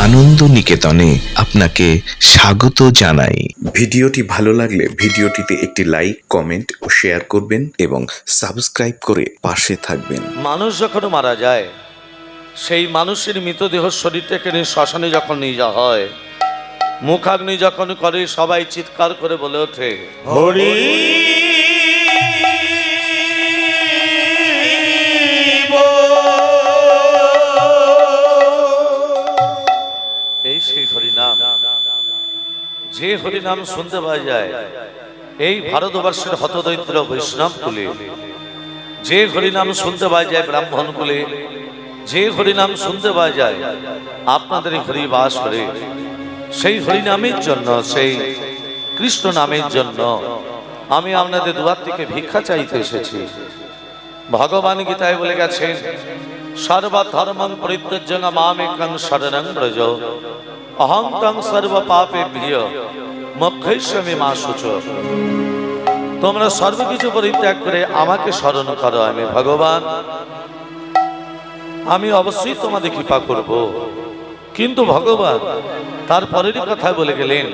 আনন্দ নিকেতনে আপনাকে স্বাগত জানাই। ভিডিওটি ভালো লাগলে ভিডিওটিতে একটি লাইক, কমেন্ট ও শেয়ার করবেন এবং সাবস্ক্রাইব করে পাশে থাকবেন। মানুষ যখন মারা যায়, সেই মানুষের মৃতদেহ শরীরটাকে নিয়ে শ্মশানে যখন নিয়ে যাওয়া হয়, মুখাগ্নি যখন করে, সবাই চিৎকার করে বলে ওঠে হরি। এই সেই হরিনাম, যে হরিনাম শুনতে পাওয়া যায় এই ভারতবর্ষের হতদরিদ্র বৈষ্ণব কুলে, যে হরিনাম শুনতে পাওয়া যায় ব্রাহ্মণ কুলে, যে হরিনাম শুনতে পাওয়া যায় আপনাদের হরিবাস করে, সেই হরিনামের জন্য, সেই কৃষ্ণ নামের জন্য আমি আপনাদের দুয়ার থেকে ভিক্ষা চাইতে এসেছি। ভগবান গীতায় বলে গেছেন, সর্বধর্মং পরিত্যাজ্য মামেকং শরণং ব্রজ, অহং তং সর্ব পাপেভ্যো মোক্ষয়িষ্যামি মা শুচঃ। তোমরা সর্বকিছু পরিত্যাগ করে আমাকে স্মরণ করো, আমি ভগবান, আমি অবশ্যই তোমাদের কৃপা করব। কিন্তু ভগবান তারপরেরই কথা বলে গেলেন,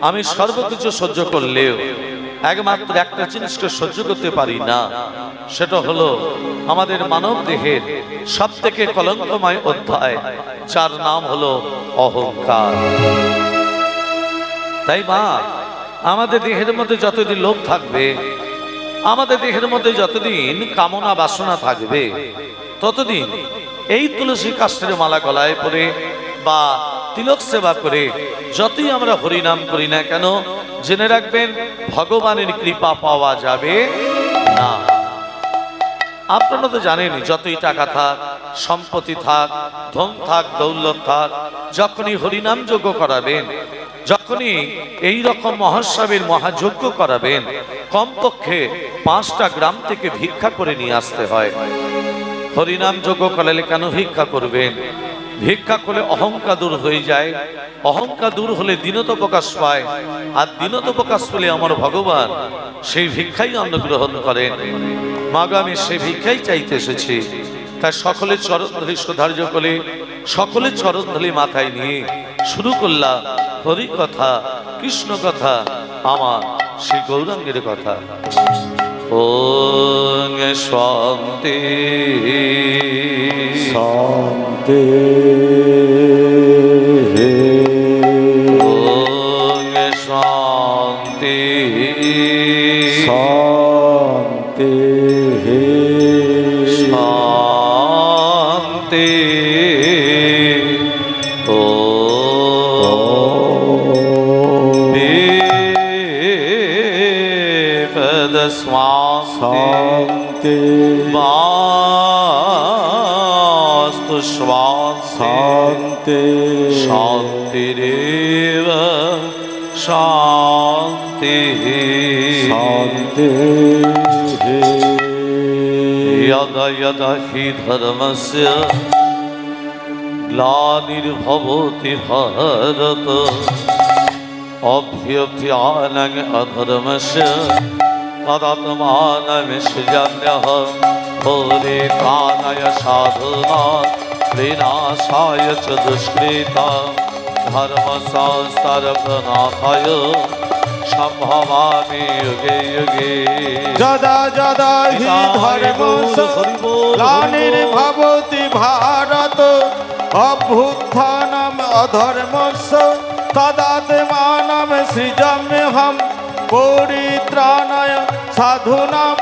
আমি সর্বকিছু সহ্য করলেও একমাত্র একটা জিনিসকে সহ্য করতে পারি না, সেটা হলো আমাদের মানব দেহের সব থেকে কলঙ্কময় অধ্যায়, যার নাম হলো অহংকার। তাই মা, আমাদের দেহের মধ্যে যতদিন লোভ থাকবে, আমাদের দেহের মধ্যে যতদিন কামনা বাসনা থাকবে, ততদিন এই তুলসী কাষ্ঠের মালা গলায় পরে বা তিলক সেবা করে যতই আমরা হরিনাম করি না কেন, জেনে রাখবেন ভগবানের কৃপা পাওয়া যাবে না। আপনারা তো জানেন, যতই টাকা থাক, সম্পত্তি থাক, ধন থাক, দৌলত থাক, যখনই হরিনাম যজ্ঞ করাবেন, যখনই এই রকম মহোৎসবের মহাযজ্ঞ করাবেন, কমপক্ষে 5টা গ্রাম থেকে ভিক্ষা করে নিয়ে আসতে হয়। হরিনাম যজ্ঞ করালে কেন ভিক্ষা করবেন? ভিক্ষা করলে অহংকার দূর হয়ে যায়, অহংকার দূর হলে দীনতা প্রকাশ পায়, আর দীনতা প্রকাশ পেলে আমার ভগবান সেই ভিক্ষাই অন্নগ্রহণ করেন। মাগো, আমি সেই ভিক্ষাই চাইতে এসেছি। তাই সকলের চরণ ধরে সুধার্য করে, সকলের চরণ ধরে মাথায় নিয়ে শুরু করলাম হরি কথা, কৃষ্ণ কথা, আমার শ্রী গৌরাঙ্গের কথা। ওং শান্তি শান্তি, ওং শান্তি শান্তি, শান্তি। ও শান্তি, বাস্তু শান্তি, শান্তিরেব শান্তি, শান্তি। यदा यदा हि धर्मस्य ग्लानिर्भवति भारत, अभ्युत्थानं अधर्मस्य तदात्मानं सृजाम्यहं, परित्राणाय साधूनां विनाशाय च दुष्कृतां, धर्मसंस्थापनार्थाय সম্ভবামি যুগে যুগে। যদা যদা হি ধর্মস্য গ্লানির্ভবতি ভারত, অভ্যুত্থানম অধর্মস্য তদাত্মানম সৃজাম্যহম, পরিত্রাণায় সাধূনাং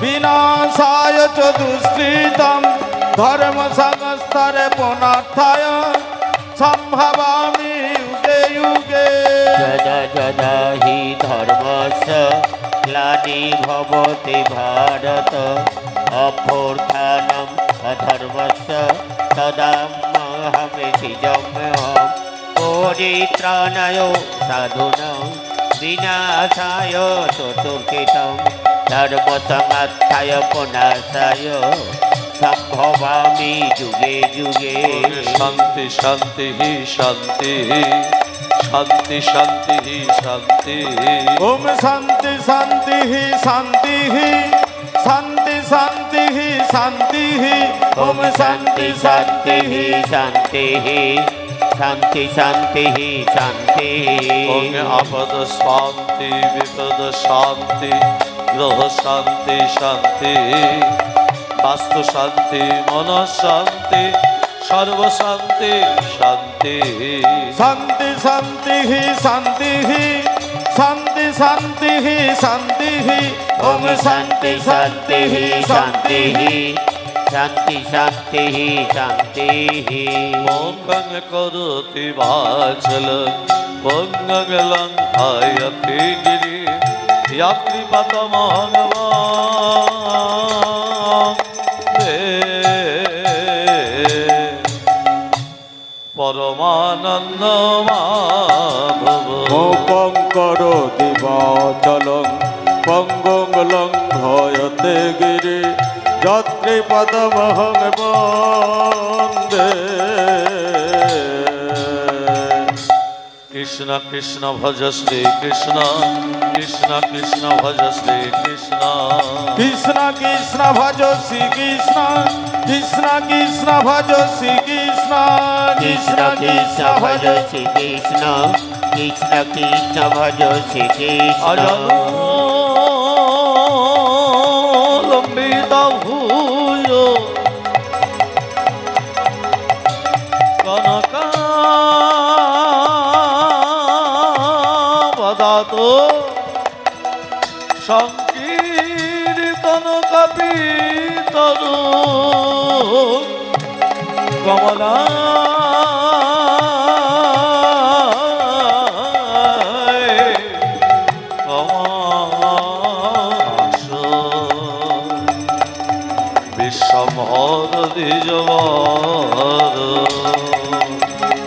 বিনাশায় চ দুষ্কৃতাং, ধর্ম সংস্থাপনার্থায় সম্ভবামি যুগে যুগে। যদা যদা হি ধর্মস্য গ্লানির্ভবতি ভারত, অভ্যুত্থানম অধর্মস্য তদাত্মানম সৃজাম্যহম, পরিত্রাণায় সাধূনাং বিনাশায় চ দুষ্কৃতাং, ধর্ম সংস্থাপনার্থায় সম্ভবামি যুগে যুগে। শান্তি শান্তি শান্তি শান্তি শান্তি শান্তি। ওম শান্তি শান্তি শান্তি শান্তি শান্তি শান্তি। ওম শান্তি শান্তি শান্তি শান্তি শান্তি শান্তি ওং আপদ শান্তি বিপদ শান্তি গ্রহ শান্তি শান্তি বাস্তু শান্তি মন শান্তি সর্ব শান্তি শান্তি শান্তি শান্তি শান্তি শান্তি শান্তি শান্তি ওম শান্তি শান্তি শান্তি শান্তি শান্তি শান্তি মঙ্গং করোতি বাচল মঙ্গং লঙ্ঘায়তি গিরি ইয়াত্রিপত পরমানন্দ মাধব মোপং করোতি বাচলং পঙ্গং লঙ্ঘয়তে গিরি যত্রিপদমহং বন্দে। কৃষ্ণ কৃষ্ণ ভজ শ্রী কৃষ্ণ কৃষ্ণ কৃষ্ণ ভজ শ্রী কৃষ্ণ কৃষ্ণ কৃষ্ণ ভজ শ্রী কৃষ্ণ কৃষ্ণ কৃষ্ণ ভজ শ্রী কৃষ্ণ কৃষ্ণ কৃষ্ণ ভজ শ্রী কৃষ্ণ কৃষ্ণ কৃষ্ণ ভজ শ্রী কৃষ্ণ লম্বিত ভূয় কনকাবদাত সংকীর্তন কপিতরু কমলা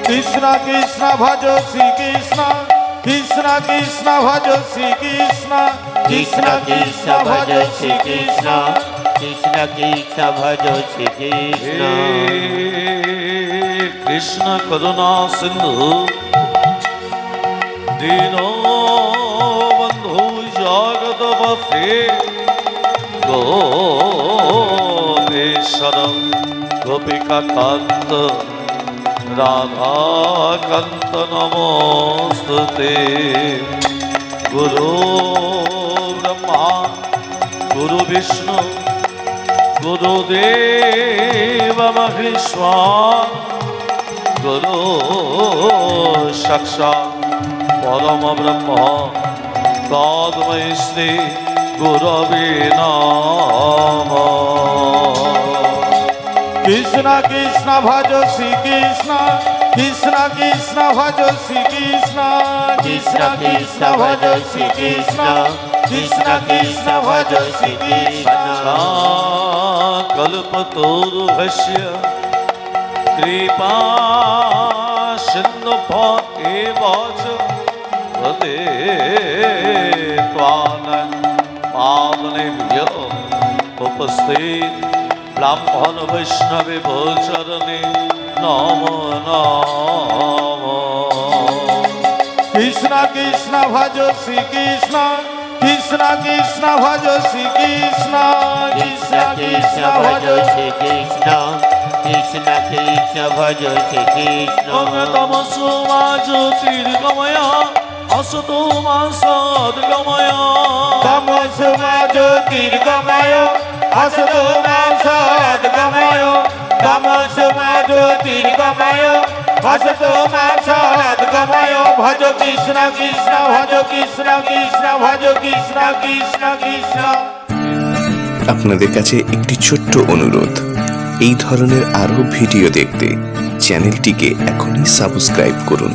কৃষ্ণ কৃষ্ণ ভজ শ্রী কৃষ্ণ কৃষ্ণ কৃষ্ণ ভজ শ্রী কৃষ্ণ কৃষ্ণ কৃষ্ণ ভজ শ্রী কৃষ্ণ কৃষ্ণ কৃষ্ণ ভজ শ্রী কৃষ্ণ কৃষ্ণ করুণা সিন্ধু দীনবন্ধু জগৎপতে গোপেশ্বর গোপিকা কান্ত রাধাকান্ত নমস্তুতে গুরু ব্রহ্মা গুরু বিষ্ণু গুরুদেব মহেশ্বর গুরু সাক্ষাৎ পরম ব্রহ্ম তস্मै শ্রী গুরবে নমঃ। কৃষ্ণ কৃষ্ণ ভজ শ্রী কৃষ্ণ কৃষ্ণ কৃষ্ণ ভজ শ্রী কৃষ্ণ কৃষ্ণ কৃষ্ণ ভজ শ্রী কৃষ্ণ কৃষ্ণ কৃষ্ণ ভজ শ্রী কৃষ্ণ কল্পতরুভ্যস্য কৃপা সিন্ধুভ্য এব চ পতিতানাং পাবনেভ্যো উপস্থিত ব্রাহ্মণ বৈষ্ণবে ভোচরণে নমো নমো। কৃষ্ণ কৃষ্ণ ভজ শ্রী কৃষ্ণ কৃষ্ণ কৃষ্ণ ভজ শ্রী কৃষ্ণ কৃষ্ণ কৃষ্ণ ভজ শ্রী কৃষ্ণ কৃষ্ণ কৃষ্ণ ভজ শ্রী কৃষ্ণ তমসো মা জ্যোতির্গময় असतो मा सद्गमय তমসো মা জ্যোতির্গময় আসতো মা সদ্গময় তমসো মা জ্যোতির্গময় আসতো মা সদ্গময় ভজ কৃষ্ণ কৃষ্ণ ভজ কৃষ্ণ কৃষ্ণ ভজ কৃষ্ণ কৃষ্ণ কৃষ্ণ। আপনাদের কাছে একটি ছোট্ট অনুরোধ, এই ধরনের আরও ভিডিও দেখতে চ্যানেলটিকে এখনই সাবস্ক্রাইব করুন।